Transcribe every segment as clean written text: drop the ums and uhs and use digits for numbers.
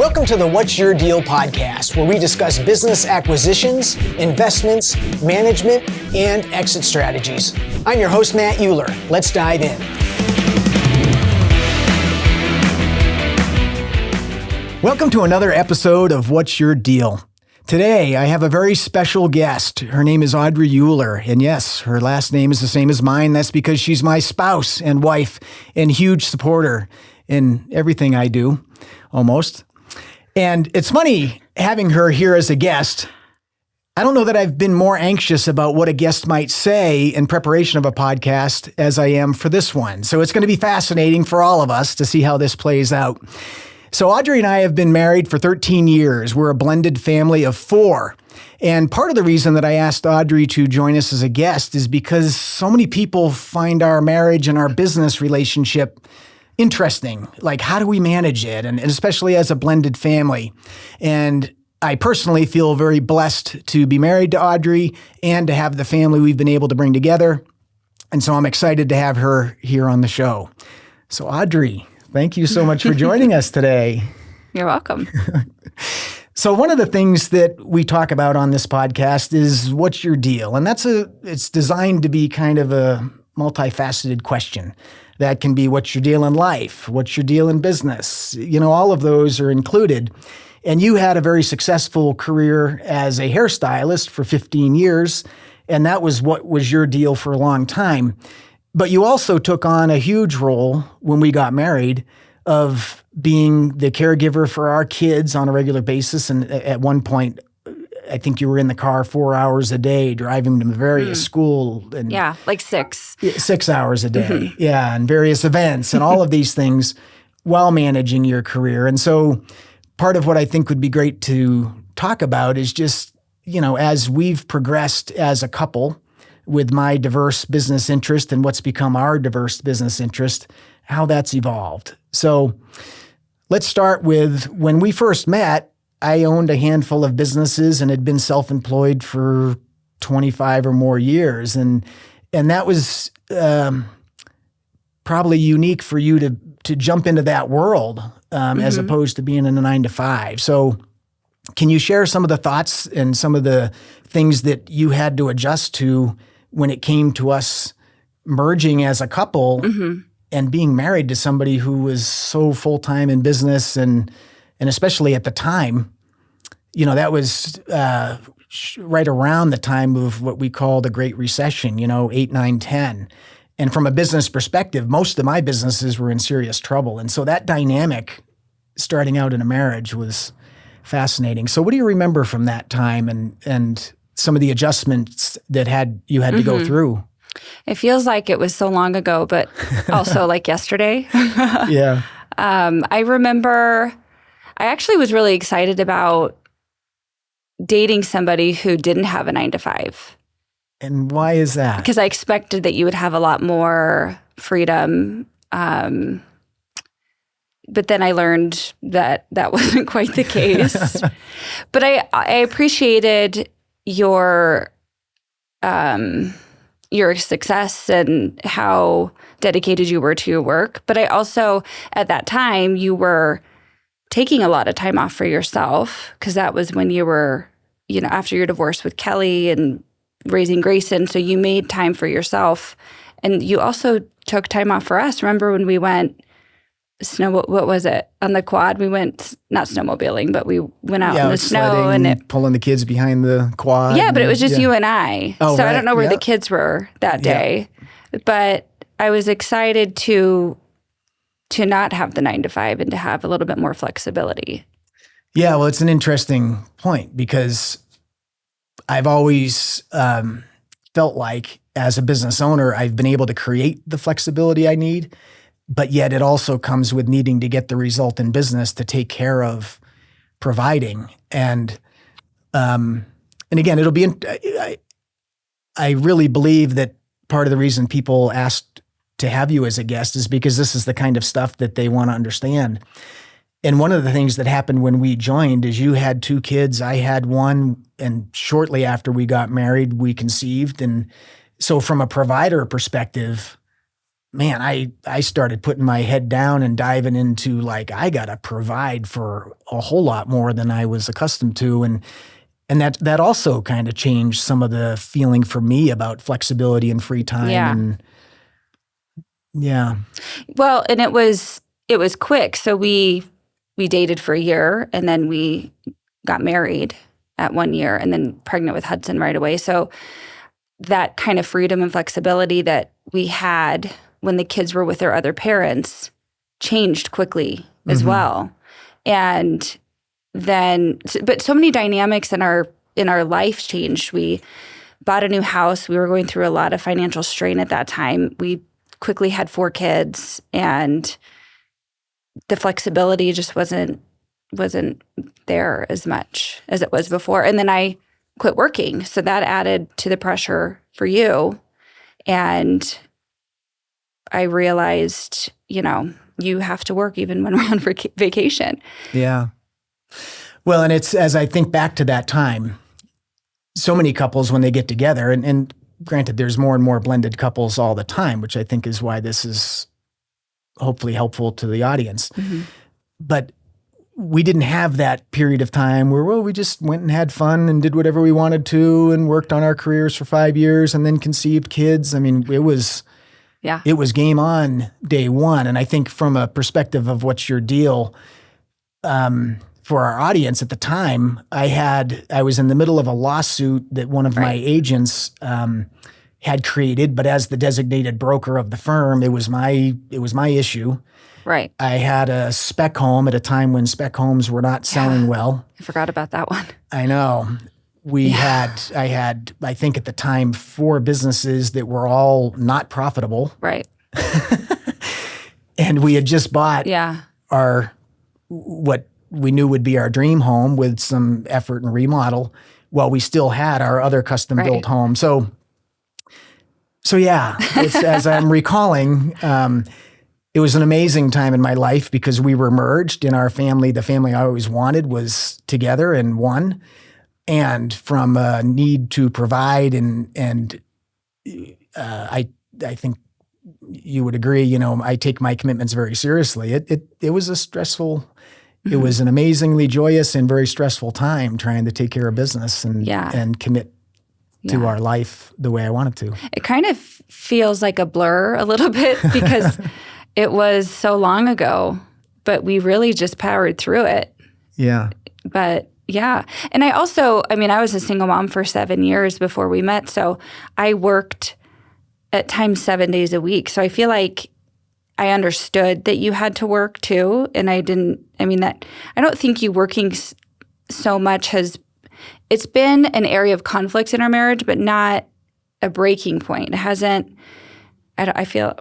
Welcome to the What's Your Deal podcast, where we discuss business acquisitions, investments, management, and exit strategies. I'm your host, Matt Uhler. Let's dive in. Welcome to another episode of What's Your Deal. Today, I have a very special guest. Her name is Audrey Uhler, and yes, her last name is the same as mine. That's because she's my spouse and wife and huge supporter in everything I do, almost. And it's funny having her here as a guest. I don't know that I've been more anxious about what a guest might say in preparation of a podcast as I am for this one. So it's going to be fascinating for all of us to see how this plays out. So Audrey and I have been married for 13 years. We're a blended family of 4. And part of the reason that I asked Audrey to join us as a guest is because so many people find our marriage and our business relationship interesting. Like, how do we manage it? And especially as a blended family. And I personally feel very blessed to be married to Audrey and to have the family we've been able to bring together. And so I'm excited to have her here on the show. So Audrey, thank you so much for joining us today. You're welcome. So one of the things that we talk about on this podcast is what's your deal? And it's designed to be kind of a multifaceted question. That can be what's your deal in life, what's your deal in business. You know, all of those are included. And you had a very successful career as a hairstylist for 15 years, and that was what was your deal for a long time. But you also took on a huge role when we got married of being the caregiver for our kids on a regular basis. And at one point, I think you were in the car 4 hours a day driving them to various school. And yeah, like 6. 6 hours a day. Yeah, and various events and all of these things while managing your career. And so part of what I think would be great to talk about is just, you know, as we've progressed as a couple with my diverse business interest and what's become our diverse business interest, how that's evolved. So let's start with when we first met. I owned a handful of businesses and had been self-employed for 25 or more years. And that was probably unique for you to jump into that world as opposed to being in a 9-to-5. So can you share some of the thoughts and some of the things that you had to adjust to when it came to us merging as a couple and being married to somebody who was so full-time in business and especially at the time, you know, that was right around the time of what we call the Great Recession, you know, 8, 9, 10. And from a business perspective, most of my businesses were in serious trouble. And so that dynamic starting out in a marriage was fascinating. So what do you remember from that time and some of the adjustments that you had to go through? It feels like it was so long ago, but also like yesterday. Yeah. I remember I actually was really excited about dating somebody who didn't have a 9-to-5. And why is that? Because I expected that you would have a lot more freedom. But then I learned that that wasn't quite the case. But I appreciated your success and how dedicated you were to your work. But I also, at that time, you were taking a lot of time off for yourself because that was when you were, you know, after your divorce with Kelly and raising Grayson. So you made time for yourself. And you also took time off for us. Remember when we went what was it? On the quad, we went, not snowmobiling, but we went out in the snow and pulling the kids behind the quad. Yeah, but it was just you and I. Oh, so right. I don't know where the kids were that day. But I was excited to not have the 9-to-5 and to have a little bit more flexibility. Yeah, well, it's an interesting point because I've always felt like as a business owner, I've been able to create the flexibility I need, but yet it also comes with needing to get the result in business to take care of providing. And again, it'll be, I really believe that part of the reason people asked to have you as a guest is because this is the kind of stuff that they want to understand. And one of the things that happened when we joined is you had 2 kids, I had 1, and shortly after we got married, we conceived. And so from a provider perspective, man, I started putting my head down and diving into like, I got to provide for a whole lot more than I was accustomed to. And that also kind of changed some of the feeling for me about flexibility and free time. Yeah. And yeah. Well, and it was quick. So we dated for a year, and then we got married at 1 year, and then pregnant with Hudson right away. So that kind of freedom and flexibility that we had when the kids were with their other parents changed quickly as well. And then, but so many dynamics in our life changed. We bought a new house. We were going through a lot of financial strain at that time. We quickly had 4 kids, and the flexibility just wasn't there as much as it was before. And then I quit working, so that added to the pressure for you. And I realized, you have to work even when we're on vacation. Yeah. Well, and it's, as I think back to that time, so many couples when they get together, and granted, there's more and more blended couples all the time, which I think is why this is hopefully helpful to the audience. But we didn't have that period of time where, we just went and had fun and did whatever we wanted to and worked on our careers for 5 years and then conceived kids. I mean, it was game on day one. And I think from a perspective of what's your deal, for our audience at the time, I was in the middle of a lawsuit that one of my agents had created, but as the designated broker of the firm, it was my issue. Right. I had a spec home at a time when spec homes were not selling well. I forgot about that one. I know. I had, I think at the time, 4 businesses that were all not profitable. Right. And we had just bought what we knew would be our dream home with some effort and remodel, while we still had our other custom-built home. So yeah, it's, as I'm recalling, it was an amazing time in my life because we were merged in our family. The family I always wanted was together in one. And from a need to provide, and I think you would agree, I take my commitments very seriously. It was a stressful, it was an amazingly joyous and very stressful time trying to take care of business and commit to our life the way I wanted to. It kind of feels like a blur a little bit because it was so long ago, but we really just powered through it. Yeah. But yeah. And I was a single mom for 7 years before we met. So I worked at times 7 days a week. So I feel like I understood that you had to work too. And I don't think you working so much it's been an area of conflict in our marriage, but not a breaking point. It hasn't, I feel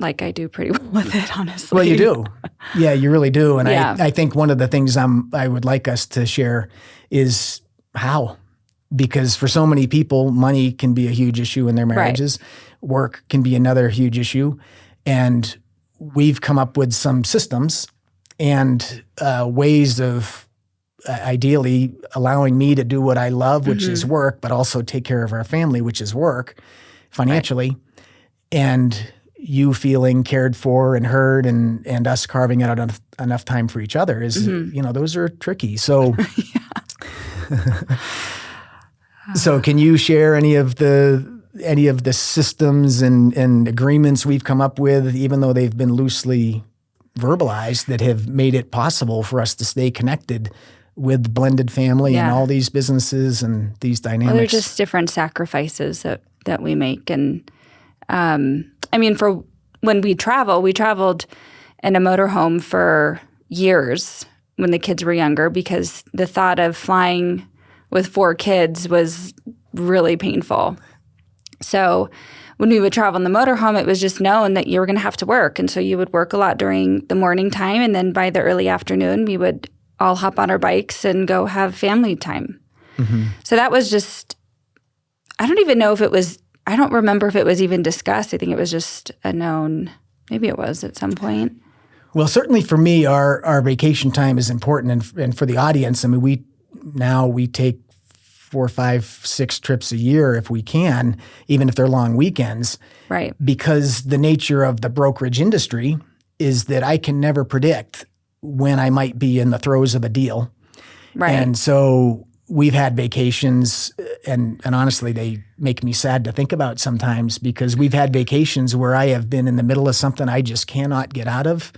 like I do pretty well with it, honestly. Well, you do. Yeah, you really do. And I think one of the things I would like us to share is how. Because for so many people, money can be a huge issue in their marriages. Right. Work can be another huge issue. And we've come up with some systems and ways of ideally allowing me to do what I love, which is work, but also take care of our family, which is work financially. Right. And you feeling cared for and heard, and us carving out enough time for each other is, those are tricky. So, so can you share any of the systems and agreements we've come up with, even though they've been loosely verbalized, that have made it possible for us to stay connected with blended family and all these businesses and these dynamics? Well, they're just different sacrifices that we make. And for when we traveled in a motorhome for years when the kids were younger, because the thought of flying with 4 kids was really painful. So when we would travel in the motorhome, it was just known that you were going to have to work. And so you would work a lot during the morning time. And then by the early afternoon, we would all hop on our bikes and go have family time. Mm-hmm. So that was just, I don't remember if it was even discussed. I think it was just a known, maybe it was at some point. Well, certainly for me, our vacation time is important. And for the audience, we take 4, 5, 6 trips a year if we can, even if they're long weekends. Right. Because the nature of the brokerage industry is that I can never predict when I might be in the throes of a deal. Right. And so we've had vacations, and honestly, they make me sad to think about sometimes, because we've had vacations where I have been in the middle of something I just cannot get out of,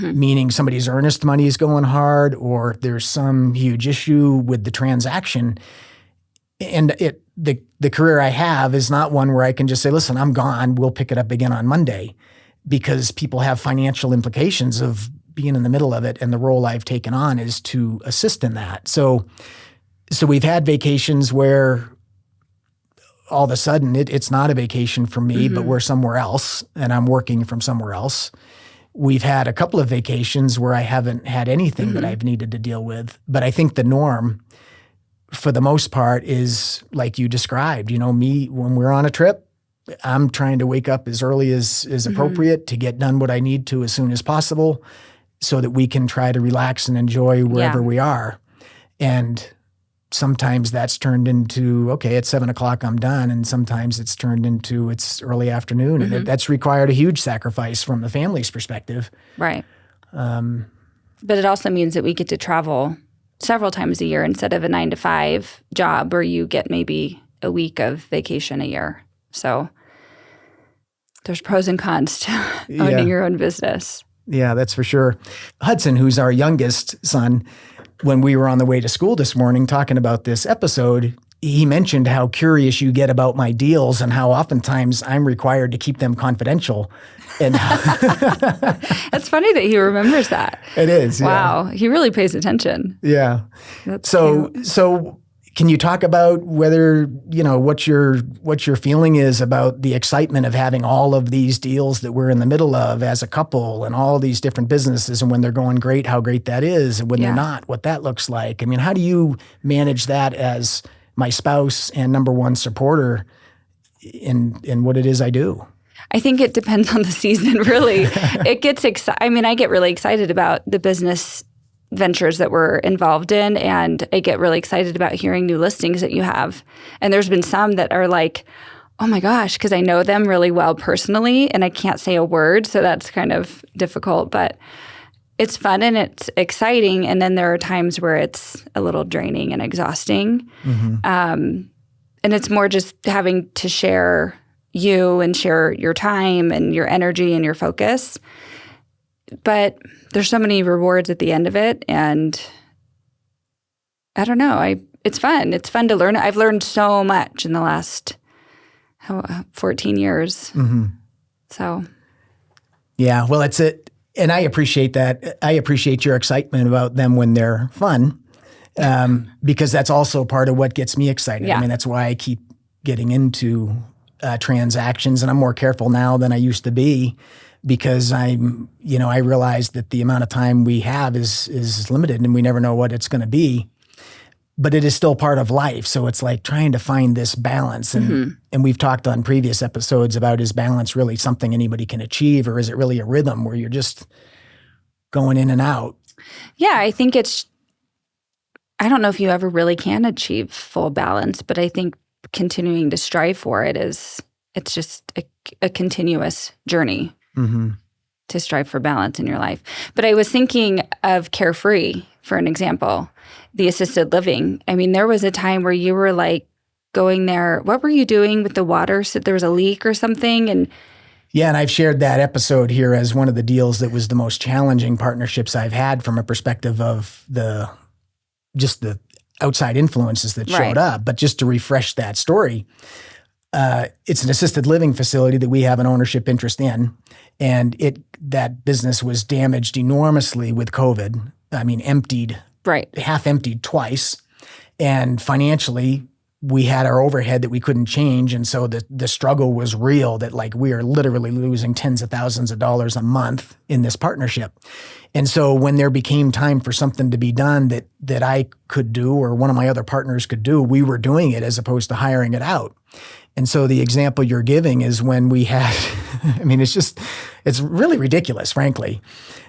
meaning somebody's earnest money is going hard, or there's some huge issue with the transaction. And the career I have is not one where I can just say, listen, I'm gone, we'll pick it up again on Monday, because people have financial implications of being in the middle of it, and the role I've taken on is to assist in that. So we've had vacations where all of a sudden it's not a vacation for me, but we're somewhere else and I'm working from somewhere else. We've had a couple of vacations where I haven't had anything that I've needed to deal with. But I think the norm for the most part is like you described. Me, when we're on a trip, I'm trying to wake up as early as appropriate to get done what I need to as soon as possible, so that we can try to relax and enjoy wherever we are. And sometimes that's turned into, okay, at 7 o'clock I'm done. And sometimes it's turned into it's early afternoon. And that's required a huge sacrifice from the family's perspective. Right. But it also means that we get to travel several times a year instead of a 9-to-5 job where you get maybe a week of vacation a year. So there's pros and cons to owning your own business. Yeah, that's for sure. Hudson, who's our youngest son, when we were on the way to school this morning talking about this episode, he mentioned how curious you get about my deals and how oftentimes I'm required to keep them confidential. And it's funny that he remembers that. It is. Wow. He really pays attention. Yeah. That's so cute. Can you talk about whether, what your feeling is about the excitement of having all of these deals that we're in the middle of as a couple, and all these different businesses, and when they're going great, how great that is, and when they're not, what that looks like? I mean, how do you manage that as my spouse and number one supporter in what it is I do? I think it depends on the season, really. It gets I get really excited about the business ventures that we're involved in, and I get really excited about hearing new listings that you have. And there's been some that are like, oh my gosh, because I know them really well personally and I can't say a word, so that's kind of difficult, but it's fun and it's exciting. And then there are times where it's a little draining and exhausting. And it's more just having to share you and share your time and your energy and your focus. But there's so many rewards at the end of it, and I don't know. It's fun. It's fun to learn. I've learned so much in the last 14 years. So, yeah. Well, it's it, and I appreciate that. I appreciate your excitement about them when they're fun, because that's also part of what gets me excited. Yeah. I mean, that's why I keep getting into transactions, and I'm more careful now than I used to be. Because I realize that the amount of time we have is limited, and we never know what it's going to be. But it is still part of life, so it's like trying to find this balance. And we've talked on previous episodes about, is balance really something anybody can achieve, or is it really a rhythm where you're just going in and out? Yeah, I think I don't know if you ever really can achieve full balance, but I think continuing to strive for it it's just a continuous journey. To strive for balance in your life. But I was thinking of Carefree, for an example, the assisted living. I mean, there was a time where you were like going there. What were you doing with the water? So there was a leak or something? And I've shared that episode here as one of the deals that was the most challenging partnerships I've had from a perspective of the outside influences that showed up. But just to refresh that story, it's an assisted living facility that we have an ownership interest in, and that business was damaged enormously with COVID. I mean, half emptied twice, and financially we had our overhead that we couldn't change, and so the struggle was real. That like we are literally losing tens of thousands of dollars a month in this partnership. And so when there became time for something to be done that I could do, or one of my other partners could do, we were doing it as opposed to hiring it out. And so the example you're giving is when we had, I mean, it's really ridiculous, frankly,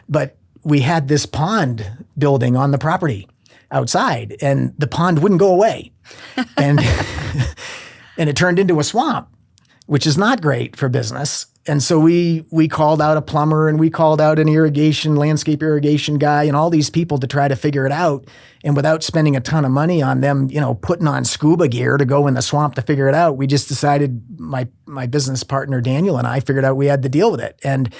but we had this pond building on the property. outside, and the pond wouldn't go away. And and it turned into a swamp, which is not great for business. And so we called out a plumber, and we called out an landscape irrigation guy, and all these people to try to figure it out. And without spending a ton of money on them, putting on scuba gear to go in the swamp to figure it out, we just decided, my business partner Daniel and I figured out we had to deal with it. And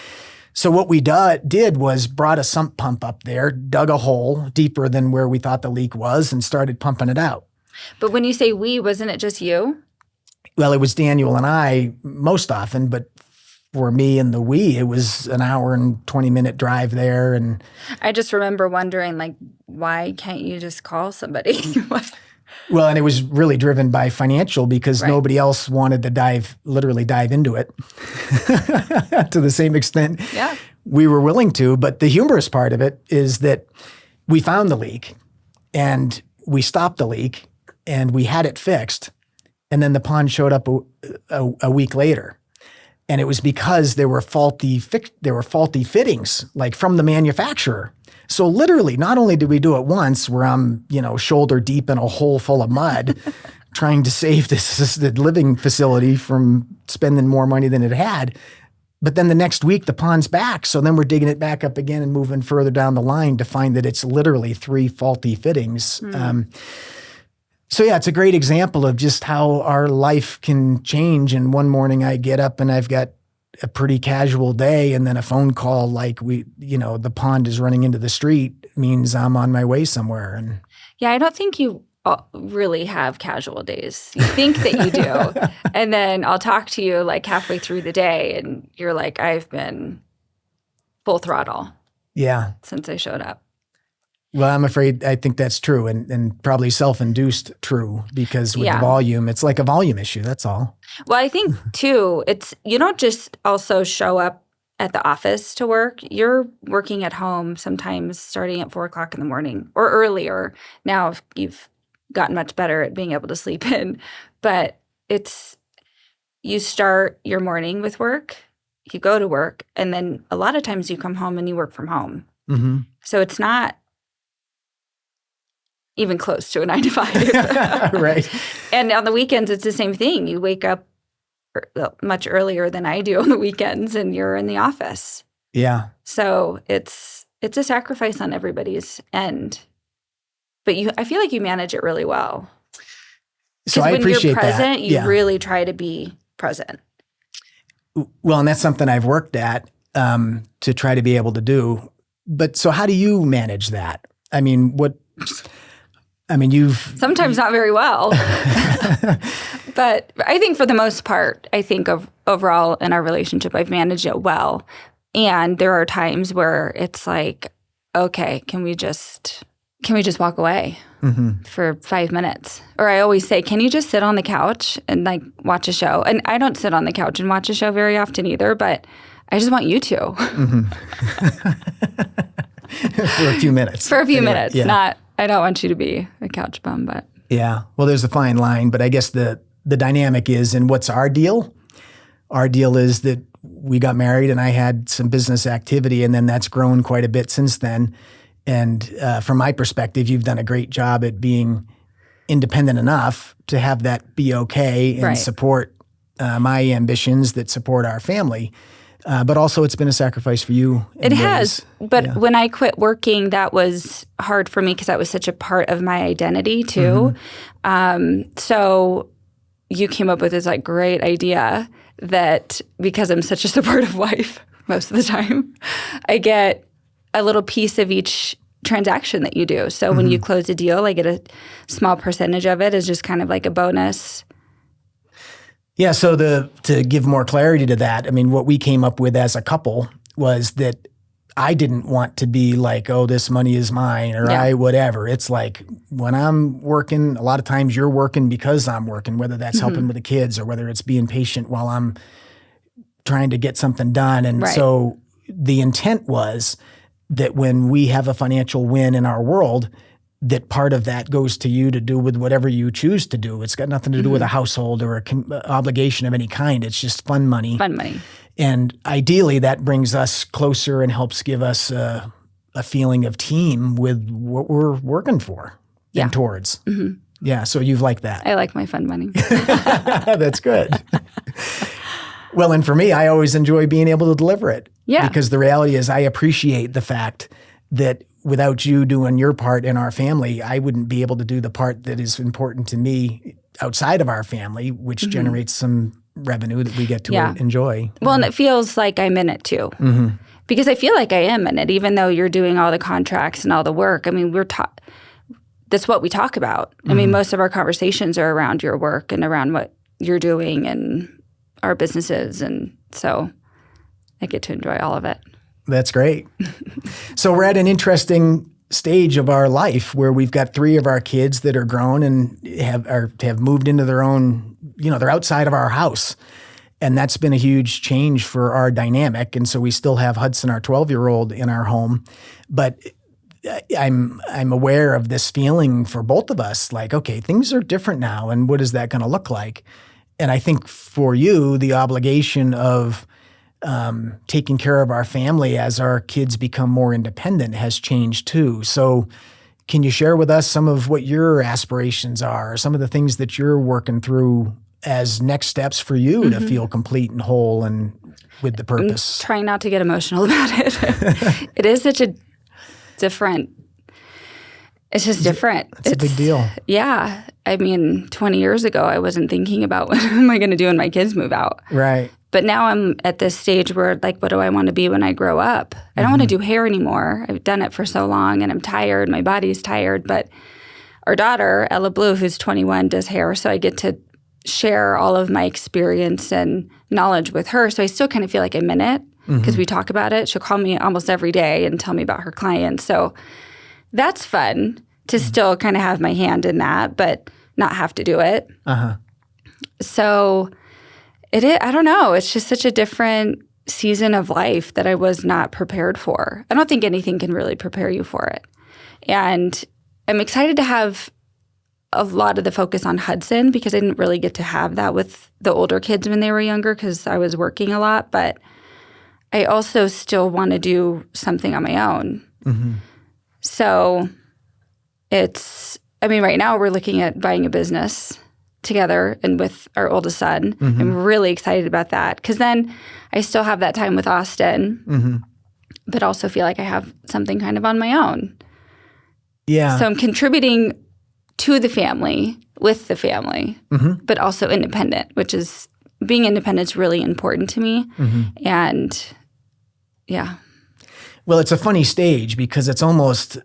so what we did was brought a sump pump up there, dug a hole deeper than where we thought the leak was, and started pumping it out. But when you say we, wasn't it just you? Well, it was Daniel and I most often, but for me and the we, it was an hour and 20-minute drive there. And I just remember wondering, like, why can't you just call somebody? Well, and it was really driven by financial, because nobody else wanted to literally dive into it to the same extent we were willing to. But the humorous part of it is that we found the leak, and we stopped the leak, and we had it fixed. And then the pond showed up a week later. And it was because there were faulty fittings, like from the manufacturer. So literally, not only did we do it once where I'm, shoulder deep in a hole full of mud trying to save this assisted living facility from spending more money than it had, but then the next week the pond's back. So then we're digging it back up again and moving further down the line to find that it's literally 3 faulty fittings. So yeah, it's a great example of just how our life can change. And one morning I get up and I've got a pretty casual day, and then a phone call like the pond is running into the street means I'm on my way somewhere. And yeah, I don't think you really have casual days. You think that you do. And then I'll talk to you like halfway through the day, and you're like, I've been full throttle since I showed up. Well, I think that's true, and probably self-induced true, because with the volume, it's like a volume issue, that's all. Well, I think, too, you don't just also show up at the office to work. You're working at home sometimes starting at 4 o'clock in the morning or earlier. Now you've gotten much better at being able to sleep in. But you start your morning with work, you go to work, and then a lot of times you come home and you work from home. Mm-hmm. So it's not even close to a 9 to 5. Right. And on the weekends, it's the same thing. You wake up much earlier than I do on the weekends, and you're in the office. Yeah. So it's a sacrifice on everybody's end. But I feel like you manage it really well. So I appreciate that. Because when you're present, you really try to be present. Well, and that's something I've worked at to try to be able to do. But so how do you manage that? I mean, you've... Sometimes not very well. But I think for the most part, I think of overall in our relationship, I've managed it well. And there are times where it's like, okay, can we just walk away for 5 minutes? Or I always say, can you just sit on the couch and like watch a show? And I don't sit on the couch and watch a show very often either, but I just want you to. For a few minutes. For a few minutes. I don't want you to be a couch bum, but. Yeah. Well, there's a fine line, but I guess the dynamic is, and what's our deal? Our deal is that we got married and I had some business activity, and then that's grown quite a bit since then. And from my perspective, you've done a great job at being independent enough to have that be okay and support my ambitions that support our family. But also it's been a sacrifice for you. It has. But when I quit working, that was hard for me because that was such a part of my identity too. So you came up with this like great idea that because I'm such a supportive wife most of the time, I get a little piece of each transaction that you do. So when you close a deal, I get a small percentage of it as just kind of like a bonus. Yeah, so to give more clarity to that, I mean, what we came up with as a couple was that I didn't want to be like, oh, this money is mine or I whatever. It's like when I'm working, a lot of times you're working because I'm working, whether that's helping with the kids or whether it's being patient while I'm trying to get something done. And so the intent was that when we have a financial win in our world, that part of that goes to you to do with whatever you choose to do. It's got nothing to do with a household or an obligation of any kind. It's just fun money. Fun money. And ideally, that brings us closer and helps give us a a feeling of team with what we're working for and towards. Mm-hmm. Yeah, so you've liked that. I like my fun money. That's good. Well, and for me, I always enjoy being able to deliver it. Yeah. Because the reality is I appreciate the fact that without you doing your part in our family, I wouldn't be able to do the part that is important to me outside of our family, which generates some revenue that we get to enjoy. Well, and it feels like I'm in it too. Mm-hmm. Because I feel like I am in it, even though you're doing all the contracts and all the work. I mean, that's what we talk about. I mean, most of our conversations are around your work and around what you're doing and our businesses. And so I get to enjoy all of it. That's great. So we're at an interesting stage of our life where we've got 3 of our kids that are grown and have moved into their own, they're outside of our house. And that's been a huge change for our dynamic. And so we still have Hudson, our 12-year-old, in our home. But I'm aware of this feeling for both of us, like, okay, things are different now. And what is that going to look like? And I think for you, the obligation of taking care of our family as our kids become more independent has changed too. So can you share with us some of what your aspirations are, some of the things that you're working through as next steps for you to feel complete and whole and with the purpose? I'm trying not to get emotional about it. It is such a different, it's just different. It's a big deal. Yeah. I mean, 20 years ago, I wasn't thinking about what am I going to do when my kids move out. Right. But now I'm at this stage where, like, what do I want to be when I grow up? I don't want to do hair anymore. I've done it for so long, and I'm tired. My body's tired. But our daughter, Ella Blue, who's 21, does hair, so I get to share all of my experience and knowledge with her. So I still kind of feel like I'm in it because we talk about it. She'll call me almost every day and tell me about her clients. So that's fun to still kind of have my hand in that, but not have to do it. So I don't know. It's just such a different season of life that I was not prepared for. I don't think anything can really prepare you for it. And I'm excited to have a lot of the focus on Hudson because I didn't really get to have that with the older kids when they were younger because I was working a lot. But I also still want to do something on my own. So right now we're looking at buying a business together and with our oldest son. I'm really excited about that because then I still have that time with Austin, but also feel like I have something kind of on my own. Yeah. So I'm contributing to the family, with the family, but also independent, which is being independent is really important to me. And yeah. Well, it's a funny stage because it's almost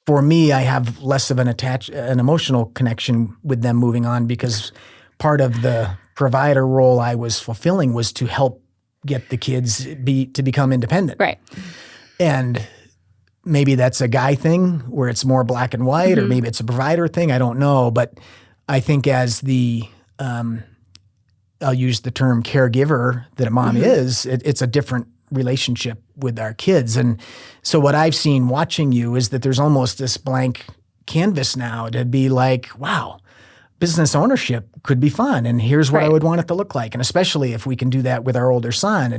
for me, I have less of an emotional connection with them moving on because part of the provider role I was fulfilling was to help get the kids to become independent. Right. And maybe that's a guy thing where it's more black and white, or maybe it's a provider thing. I don't know. But I think as the, I'll use the term caregiver that a mom is, it's a different relationship with our kids. And so what I've seen watching you is that there's almost this blank canvas now to be like, wow, business ownership could be fun. And here's what I would want it to look like. And especially if we can do that with our older son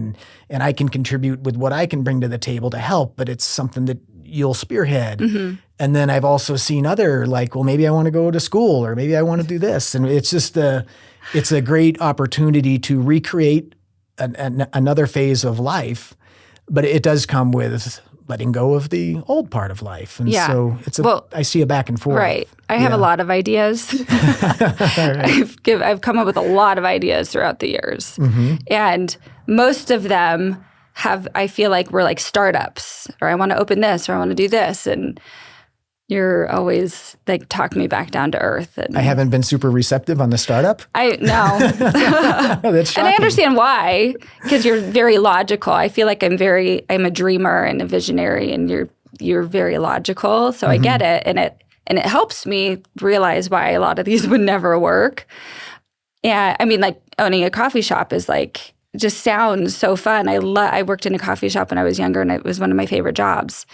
and I can contribute with what I can bring to the table to help, but it's something that you'll spearhead. And then I've also seen other like, well, maybe I want to go to school or maybe I want to do this. And it's just it's a great opportunity to recreate another phase of life, but it does come with letting go of the old part of life. And so I see a back and forth. Right. I have a lot of ideas. I've come up with a lot of ideas throughout the years. And most of them I feel like we're like startups, or I want to open this, or I want to do this. And you're always like talking me back down to earth. And I haven't been super receptive on the startup? No. That's shocking. And I understand why, because you're very logical. I feel like I'm a dreamer and a visionary, and you're very logical. So I get it. And it helps me realize why a lot of these would never work. Yeah. I mean, like owning a coffee shop is like, just sounds so fun. I worked in a coffee shop when I was younger, and it was one of my favorite jobs.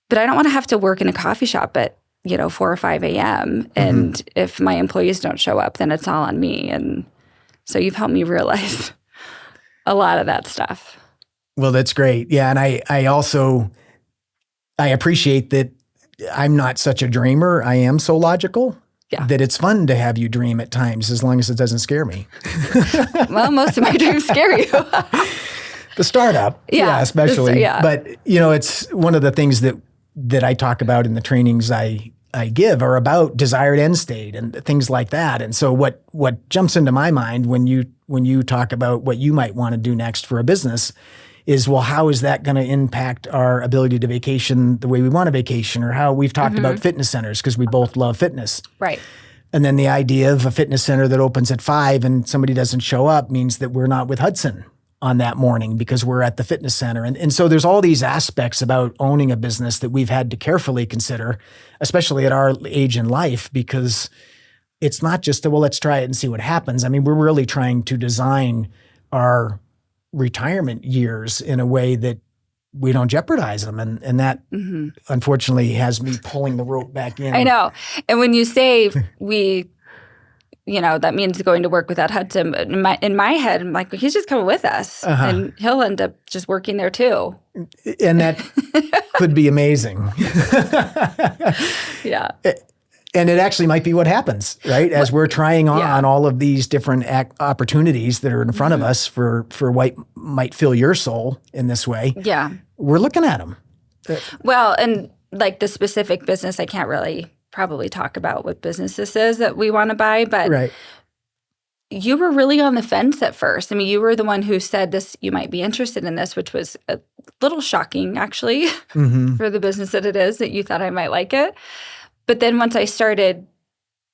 But I don't want to have to work in a coffee shop at 4 or 5 a.m. And if my employees don't show up, then it's all on me. And so you've helped me realize a lot of that stuff. Well, that's great. Yeah. And I also, I appreciate that I'm not such a dreamer. I am so logical Yeah. that it's fun to have you dream at times as long as it doesn't scare me. Well, most of my dreams scare you. The startup, especially. But it's one of the things that I talk about in the trainings I give are about desired end state and things like that. And so what jumps into my mind when you talk about what you might want to do next for a business is, well, how is that going to impact our ability to vacation the way we want to vacation, or how we've talked about fitness centers because we both love fitness. Right. And then the idea of a fitness center that opens at 5 and somebody doesn't show up means that we're not with Hudson on that morning because we're at the fitness center. And so there's all these aspects about owning a business that we've had to carefully consider, especially at our age in life, because it's not just, well, let's try it and see what happens. I mean, we're really trying to design our retirement years in a way that we don't jeopardize them. And that unfortunately has me pulling the rope back in. I know. And when you say that means going to work without Hudson. In my head, I'm like, he's just coming with us. And he'll end up just working there too. And that could be amazing. Yeah. And it actually might be what happens, right? As we're trying on all of these different opportunities that are in front of us for what might fill your soul in this way. Yeah. We're looking at them. Well, and like the specific business, I can't really probably talk about what business this is that we want to buy, but you were really on the fence at first. I mean, you were the one who said this, you might be interested in this, which was a little shocking actually for the business that it is, that you thought I might like it. But then once I started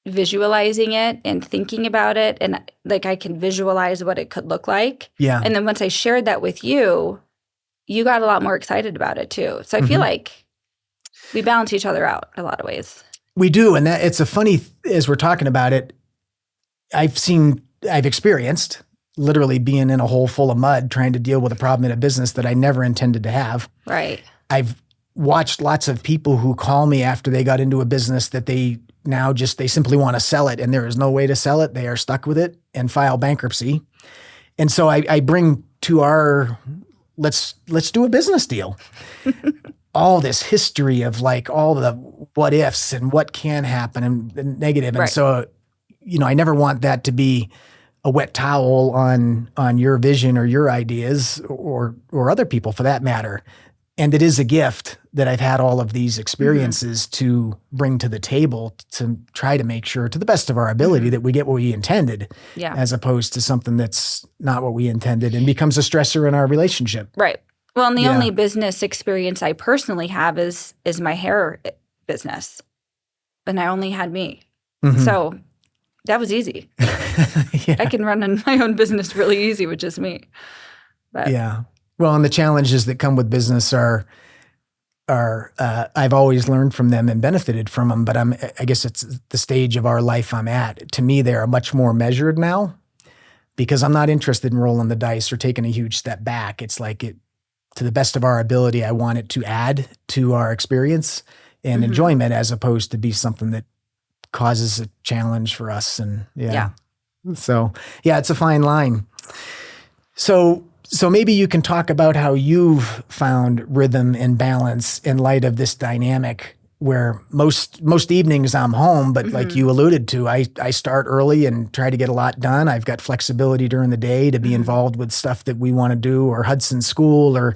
visualizing it and thinking about it, and like I can visualize what it could look like. Yeah. And then once I shared that with you, you got a lot more excited about it too. So I feel like we balance each other out in a lot of ways. We do. And that it's a funny, as we're talking about it, I've experienced literally being in a hole full of mud trying to deal with a problem in a business that I never intended to have. Right. I've watched lots of people who call me after they got into a business that they simply want to sell it and there is no way to sell it. They are stuck with it and file bankruptcy. And so I bring to our, let's do a business deal. All this history of like all the what ifs and what can happen and the negative. And so, I never want that to be a wet towel on your vision or your ideas or other people for that matter. And it is a gift that I've had all of these experiences to bring to the table to try to make sure to the best of our ability that we get what we intended as opposed to something that's not what we intended and becomes a stressor in our relationship. Right. Well, and the only business experience I personally have is my hair business. And I only had me. So that was easy. I can run my own business really easy with just me. But. Yeah. Well, and the challenges that come with business are I've always learned from them and benefited from them, but I guess it's the stage of our life I'm at. To me, they are much more measured now because I'm not interested in rolling the dice or taking a huge step back. It's like to the best of our ability, I want it to add to our experience and enjoyment as opposed to be something that causes a challenge for us. And so it's a fine line. So maybe you can talk about how you've found rhythm and balance in light of this dynamic where most evenings I'm home, but like you alluded to, I start early and try to get a lot done. I've got flexibility during the day to be involved with stuff that we want to do or Hudson School or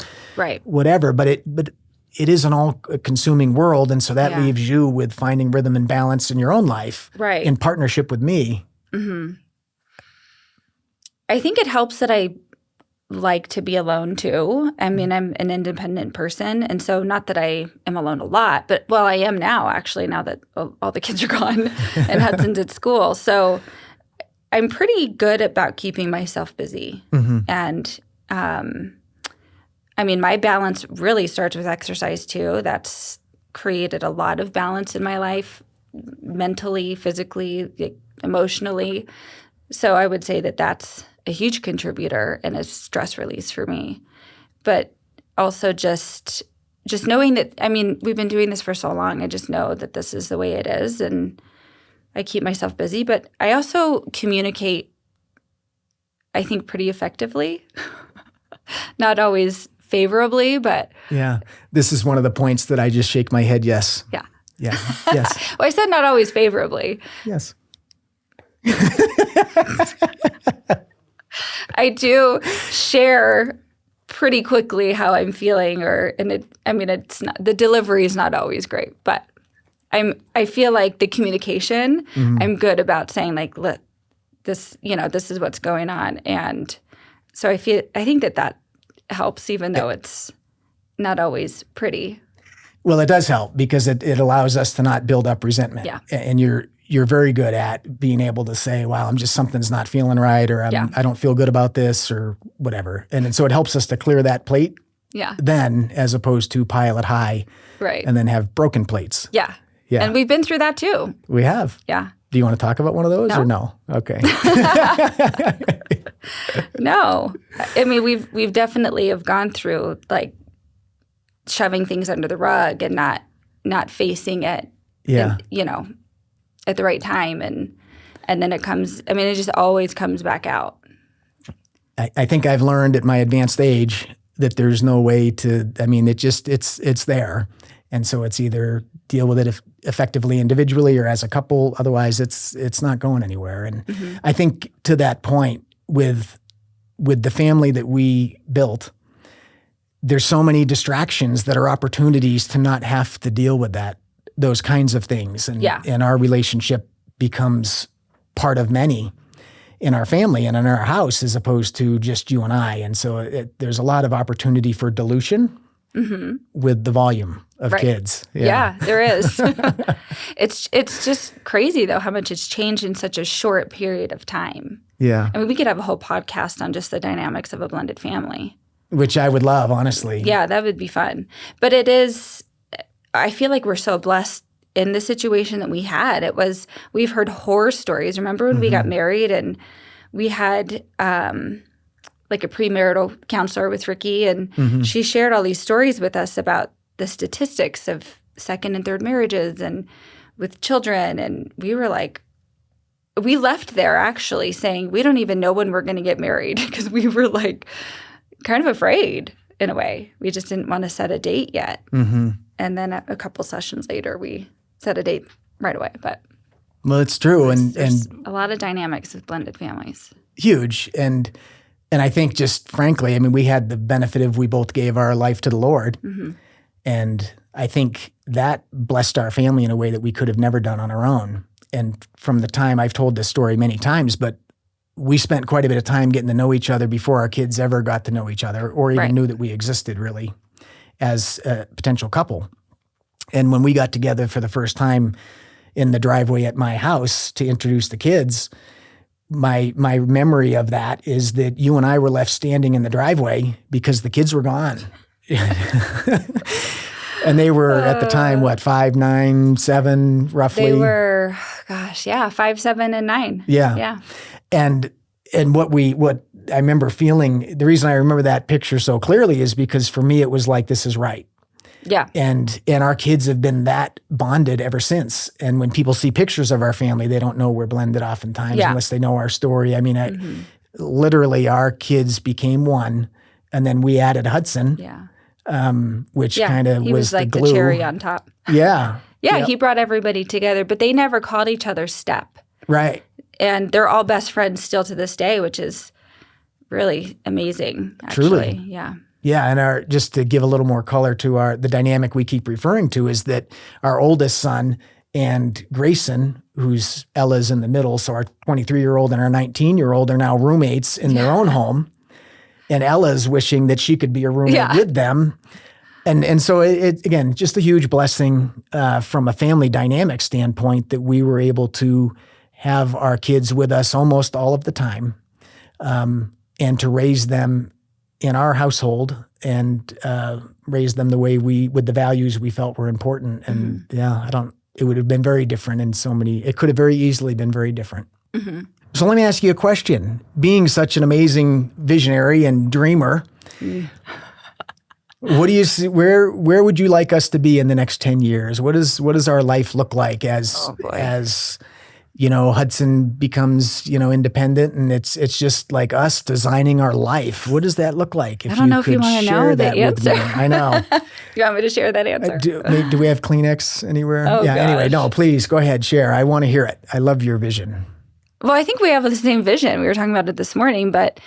whatever, but it is an all-consuming world, and so that leaves you with finding rhythm and balance in your own life in partnership with me. I think it helps that I like to be alone too. I mean, I'm an independent person. And so not that I am alone a lot, but I am now actually, now that all the kids are gone and Hudson's at school. So I'm pretty good about keeping myself busy. And I mean, my balance really starts with exercise too. That's created a lot of balance in my life, mentally, physically, emotionally. So I would say that that's a huge contributor and a stress release for me. But also just knowing that, I mean, we've been doing this for so long. I just know that this is the way it is and I keep myself busy. But I also communicate, I think, pretty effectively. Not always favorably, but Yeah. This is one of the points that I just shake my head. Yes. yeah. Yeah. Yes. Well, I said not always favorably. Yes. I do share pretty quickly how I'm feeling, it's not, the delivery is not always great, but I feel like the communication, I'm good about saying like, this is what's going on. And so I think that helps, even though it's not always pretty. Well, it does help because it allows us to not build up resentment. Yeah. And you're very good at being able to say, wow, something's not feeling right, or I don't feel good about this, or whatever. And so it helps us to clear that plate then, as opposed to pile it high Right. and then have broken plates. Yeah. Yeah. And we've been through that too. We have. Yeah. Do you want to talk about one of those or no? Okay. No. I mean, we've definitely have gone through like shoving things under the rug and not facing it. Yeah. And, at the right time, and then it comes. I mean, it just always comes back out. I think I've learned at my advanced age that there's no way to. I mean, it's there, and so it's either deal with it effectively individually or as a couple. Otherwise, it's not going anywhere. And I think to that point with the family that we built, there's so many distractions that are opportunities to not have to deal with those kinds of things. And our relationship becomes part of many in our family and in our house as opposed to just you and I. And so there's a lot of opportunity for dilution with the volume of kids. Yeah, there is. It's just crazy, though, how much it's changed in such a short period of time. Yeah. I mean, we could have a whole podcast on just the dynamics of a blended family. Which I would love, honestly. Yeah, that would be fun. But it is, I feel like we're so blessed in the situation that we had. We've heard horror stories. Remember when we got married and we had like a premarital counselor with Ricky, and she shared all these stories with us about the statistics of second and third marriages and with children. And we were like, we left there actually saying, we don't even know when we're going to get married, because we were like kind of afraid in a way. We just didn't want to set a date yet. And then a couple sessions later, we set a date right away. But well, it's true. There's and a lot of dynamics with blended families. Huge. And I think just frankly, I mean, we had the benefit of we both gave our life to the Lord. And I think that blessed our family in a way that we could have never done on our own. And from the time, I've told this story many times, but we spent quite a bit of time getting to know each other before our kids ever got to know each other or even knew that we existed really as a potential couple. And when we got together for the first time in the driveway at my house to introduce the kids, my memory of that is that you and I were left standing in the driveway because the kids were gone. And they were at the time, 5, 9, 7, roughly? They were, 5, 7, and 9. Yeah. And what I remember feeling, the reason I remember that picture so clearly is because for me it was like, this is right. Yeah. And our kids have been that bonded ever since. And when people see pictures of our family, they don't know we're blended oftentimes unless they know our story. I mean, literally our kids became one, and then we added Hudson. Which kind of was like the glue. The cherry on top. Yeah. He brought everybody together, but they never called each other Step. Right. And they're all best friends still to this day, which is really amazing, actually. Truly. Yeah. Yeah, and just to give a little more color to the dynamic we keep referring to is that our oldest son and Grayson, who's Ella's in the middle, so our 23-year-old and our 19-year-old are now roommates in their own home. And Ella's wishing that she could be a roommate with them. And so it again, just a huge blessing from a family dynamic standpoint that we were able to have our kids with us almost all of the time, and to raise them in our household and raise them the way with the values we felt were important. And it would have been very different it could have very easily been very different. So let me ask you a question. Being such an amazing visionary and dreamer, what do you see, where would you like us to be in the next 10 years? What does our life look like as Hudson becomes, independent, and it's just like us designing our life. What does that look like? I don't know if you want to know the answer. I know. You want me to share that answer? Do we have Kleenex anywhere? Oh, yeah. gosh. Anyway, no, please go ahead, share. I want to hear it. I love your vision. Well, I think we have the same vision. We were talking about it this morning, but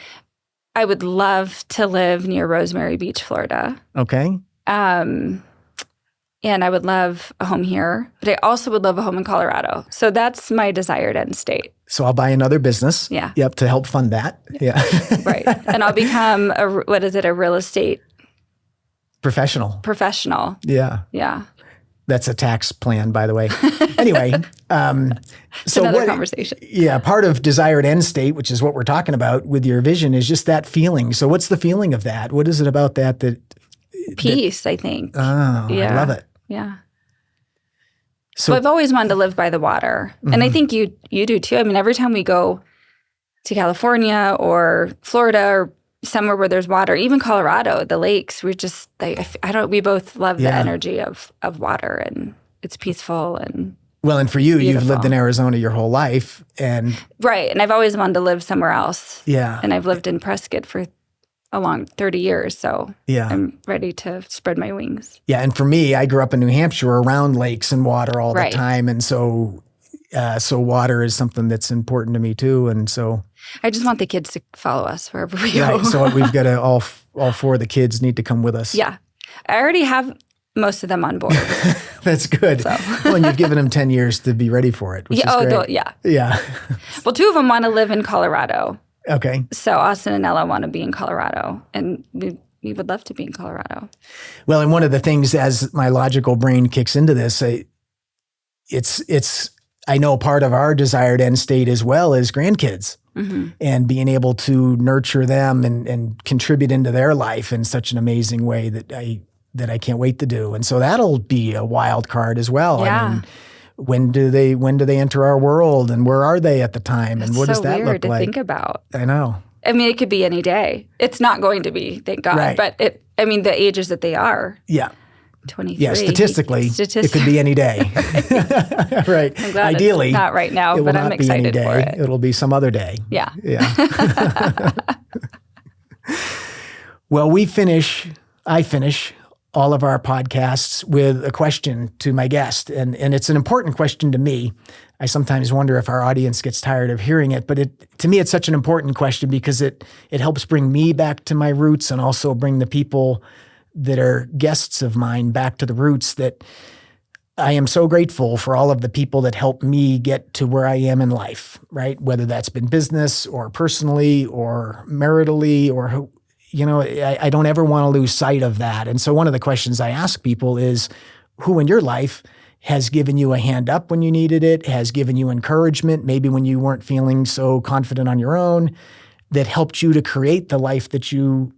I would love to live near Rosemary Beach, Florida. Okay. And I would love a home here, but I also would love a home in Colorado. So that's my desired end state. So I'll buy another business. Yeah. Yep, to help fund that. Yeah. Right. And I'll become a real estate professional. Yeah. Yeah. That's a tax plan, by the way. Anyway, so another conversation. Yeah, part of desired end state, which is what we're talking about with your vision, is just that feeling. So what's the feeling of that? What is it about that? Peace, I think. Oh, yeah. I love it. Yeah. So I've always wanted to live by the water. And I think you do too. I mean, every time we go to California or Florida or somewhere where there's water, even Colorado, the lakes, we both love the energy of water, and it's peaceful and well, and for you, beautiful. You've lived in Arizona your whole life. Right. And I've always wanted to live somewhere else. Yeah. And I've lived in Prescott for a long 30 years. So I'm ready to spread my wings. Yeah. And for me, I grew up in New Hampshire around lakes and water all the time. And so water is something that's important to me too. And so I just want the kids to follow us wherever we go. Right. So we've got to, all four of the kids need to come with us. Yeah. I already have most of them on board. That's good. So. Well, and you've given them 10 years to be ready for it, which is great. Yeah. Well, 2 of them want to live in Colorado. Okay. So Austin and Ella want to be in Colorado, and we would love to be in Colorado. Well, and one of the things, as my logical brain kicks into this, I know part of our desired end state as well is grandkids, and being able to nurture them and contribute into their life in such an amazing way that I can't wait to do. And so that'll be a wild card as well. Yeah. I mean, when do they enter our world, and where are they at the time, and what does that look like? It's so weird to think about. I know. I mean, it could be any day. It's not going to be, thank God. Right. But the ages that they are. Yeah. 23. Yeah, statistically, it could be any day. Right. I'm glad Ideally, it's not right now, but I'm excited for it. It'll be some other day. Yeah. Yeah. Well, I finish all of our podcasts with a question to my guest. And it's an important question to me. I sometimes wonder if our audience gets tired of hearing it, but to me, it's such an important question because it helps bring me back to my roots, and also bring the people that are guests of mine back to the roots. That I am so grateful for all of the people that helped me get to where I am in life, right? Whether that's been business or personally or maritally or I don't ever want to lose sight of that. And so one of the questions I ask people is, who in your life has given you a hand up when you needed it, has given you encouragement, maybe when you weren't feeling so confident on your own, that helped you to create the life that you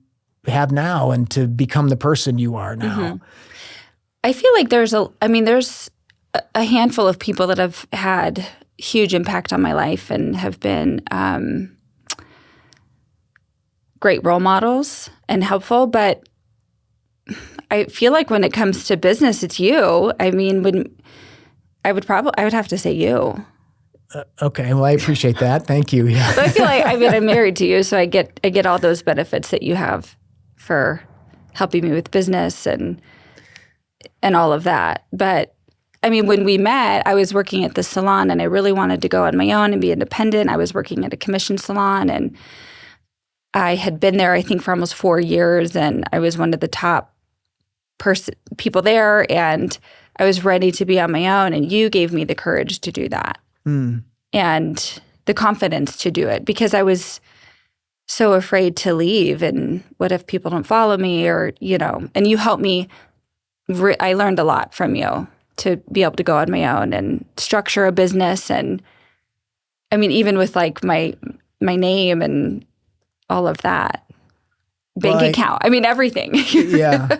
have now and to become the person you are now? Mm-hmm. I feel like there's a handful of people that have had huge impact on my life and have been great role models and helpful, but I feel like when it comes to business, it's you. I mean, I would have to say you. Okay, well, I appreciate that. Thank you. Yeah. But I feel like I'm married to you, so I get all those benefits that you have for helping me with business and all of that. But I mean, when we met, I was working at the salon, and I really wanted to go on my own and be independent. I was working at a commission salon, and I had been there, I think, for almost 4 years, and I was one of the top people there, and I was ready to be on my own, and you gave me the courage to do that and the confidence to do it, because I was so afraid to leave, and what if people don't follow me, or, and you helped me. I learned a lot from you to be able to go on my own and structure a business, and I mean, even with like my name and all of that, bank account. I mean, everything. Yeah.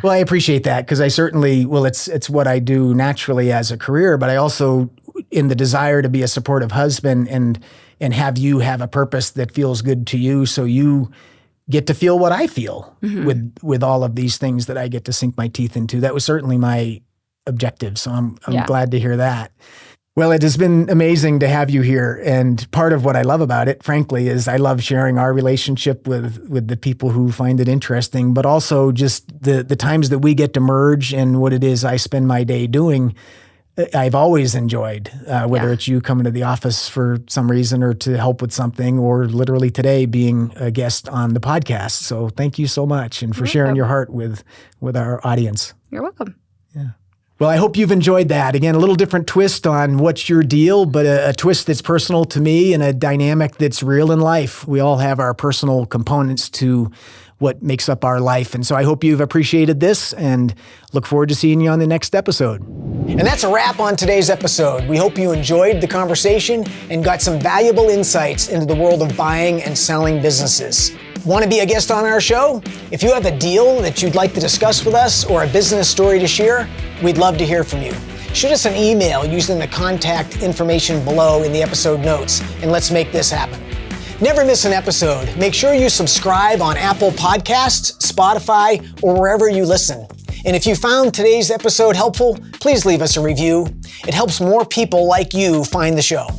Well, I appreciate that, because I certainly, it's what I do naturally as a career, but I also, in the desire to be a supportive husband and have you have a purpose that feels good to you, so you get to feel what I feel with all of these things that I get to sink my teeth into. That was certainly my objective. So I'm glad to hear that. Well, it has been amazing to have you here. And part of what I love about it, frankly, is I love sharing our relationship with the people who find it interesting, but also just the times that we get to merge and what it is I spend my day doing. I've always enjoyed, whether it's you coming to the office for some reason or to help with something, or literally today being a guest on the podcast. So thank you so much, and for sharing your heart with our audience. You're welcome. Yeah. Well, I hope you've enjoyed that. Again, a little different twist on What's Your Deal, but a twist that's personal to me and a dynamic that's real in life. We all have our personal components to what makes up our life. And so I hope you've appreciated this and look forward to seeing you on the next episode. And that's a wrap on today's episode. We hope you enjoyed the conversation and got some valuable insights into the world of buying and selling businesses. Want to be a guest on our show? If you have a deal that you'd like to discuss with us or a business story to share, we'd love to hear from you. Shoot us an email using the contact information below in the episode notes, and let's make this happen. Never miss an episode. Make sure you subscribe on Apple Podcasts, Spotify, or wherever you listen. And if you found today's episode helpful, please leave us a review. It helps more people like you find the show.